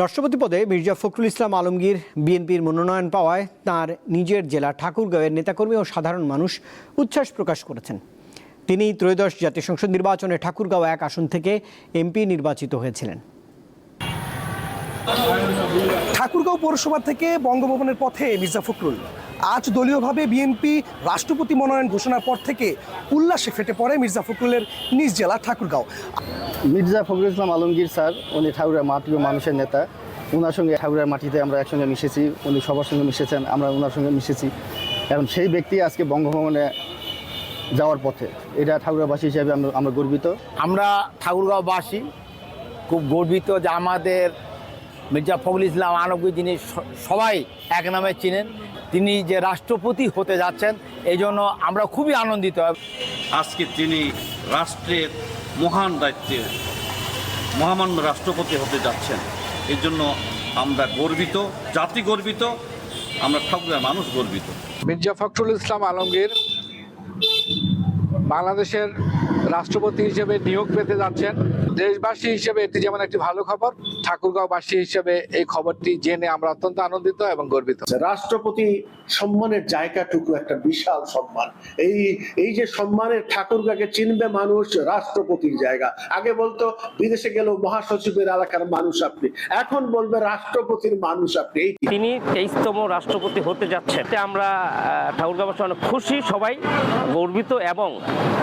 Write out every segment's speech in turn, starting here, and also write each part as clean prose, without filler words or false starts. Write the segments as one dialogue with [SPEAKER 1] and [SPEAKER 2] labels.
[SPEAKER 1] রাষ্ট্রপতি পদে মির্জা ফখরুল ইসলাম আলমগীর বিএনপির মনোনয়ন পাওয়ায় তার নিজের জেলা ঠাকুরগাঁওয়ের নেতাকর্মী ও সাধারণ মানুষ উচ্ছ্বাস প্রকাশ করেছেন। তিনি ত্রয়োদশ জাতীয় সংসদ নির্বাচনে ঠাকুরগাঁও 1 আসন থেকে এমপি নির্বাচিত হয়েছিলেন।
[SPEAKER 2] ঠাকুরগাঁও পৌরসভা থেকে বঙ্গভবনের পথে মির্জা ফখরুল আজ দলীয়ভাবে বিএনপি রাষ্ট্রপতি মনোনয়ন ঘোষণার পর থেকে উল্লাসে ফেটে পড়ে মির্জা ফখরুলের নিজ জেলা ঠাকুরগাঁও।
[SPEAKER 3] মির্জা ফখরুল ইসলাম আলমগীর স্যার, উনি ঠাকুরের মাটির মানুষের নেতা। ওনার সঙ্গে ঠাকুরের মাটিতে আমরা একসঙ্গে মিশেছি, উনি সবার সঙ্গে মিশেছেন, আমরা ওনার সঙ্গে মিশেছি। এখন সেই ব্যক্তি আজকে বঙ্গভবনে যাওয়ার পথে, এটা ঠাকুরবাসী হিসেবে আমরা গর্বিত।
[SPEAKER 4] আমরা ঠাকুরগাঁওবাসী খুব গর্বিত যে আমাদের মির্জা ফখরুল ইসলাম আলমগীর, যিনি সবাই এক নামে চিনেন, তিনি যে রাষ্ট্রপতি হতে যাচ্ছেন, এই জন্য আমরা খুবই আনন্দিত।
[SPEAKER 5] আজকে তিনি রাষ্ট্রের মহান দায়িত্বে মহামান্য রাষ্ট্রপতি হতে যাচ্ছেন, এই জন্য আমরা গর্বিত, জাতি গর্বিত, আমরা ঠাকুরের মানুষ গর্বিত।
[SPEAKER 6] মির্জা ফখরুল ইসলাম আলমগীর বাংলাদেশের রাষ্ট্রপতি হিসেবে নিয়োগ পেতে যাচ্ছেন। দেশবাসী হিসেবে এটি যেমন একটি ভালো খবর, ঠাকুরগাঁওবাসী হিসেবে এই খবরটি জেনে আমরা অত্যন্ত আনন্দিত এবং গর্বিত।
[SPEAKER 7] রাষ্ট্রপতি সম্মানের জায়গাটুকু একটা বিশাল সম্মান। এই যে সম্মানের ঠাকুরগাঁকে চিনবে মানুষ, রাষ্ট্রপতির জায়গা। আগে বলতো বিদেশে গেলেও মহাসচিবের এলাকার মানুষ আপনি, এখন বলবে রাষ্ট্রপতির মানুষ আপনি।
[SPEAKER 8] তিনি 23তম রাষ্ট্রপতি হতে যাচ্ছেন, আমরা ঠাকুরগাঁওবাসী অনেক খুশি, সবাই গর্বিত এবং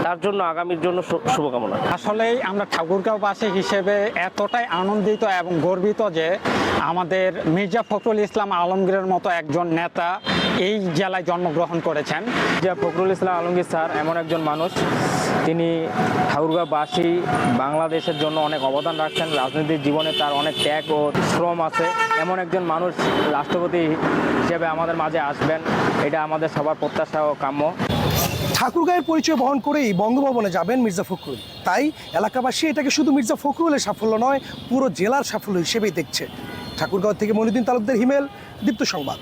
[SPEAKER 8] তার জন্য আগামীর জন্য শুভকামনা।
[SPEAKER 9] আসলেই আমরা ঠাকুরগাঁওবাসী হিসেবে এতটাই আনন্দিত এবং গর্বিত যে আমাদের মির্জা ফখরুল ইসলাম আলমগীরের মতো একজন নেতা এই জেলায় জন্মগ্রহণ করেছেন।
[SPEAKER 8] মির্জা ফখরুল ইসলাম আলমগীর স্যার এমন একজন মানুষ, তিনি ঠাকুরগাঁওবাসী বাংলাদেশের জন্য অনেক অবদান রাখছেন। রাজনৈতিক জীবনে তার অনেক ত্যাগ ও শ্রম আছে। এমন একজন মানুষ রাষ্ট্রপতি হিসেবে আমাদের মাঝে আসবেন, এটা আমাদের সবার প্রত্যাশা ও কাম্য।
[SPEAKER 2] ঠাকুরগাঁয়ের পরিচয় বহন করেই বঙ্গভবনে যাবেন মির্জা ফখরুল। তাই এলাকাবাসী এটাকে শুধু মির্জা ফখরুলের সাফল্য নয়, পুরো জেলার সাফল্য হিসেবেই দেখছে। ঠাকুরগাঁও থেকে মনিউদ্দিন তালুকদার, হিমেল, দীপ্ত সংবাদ।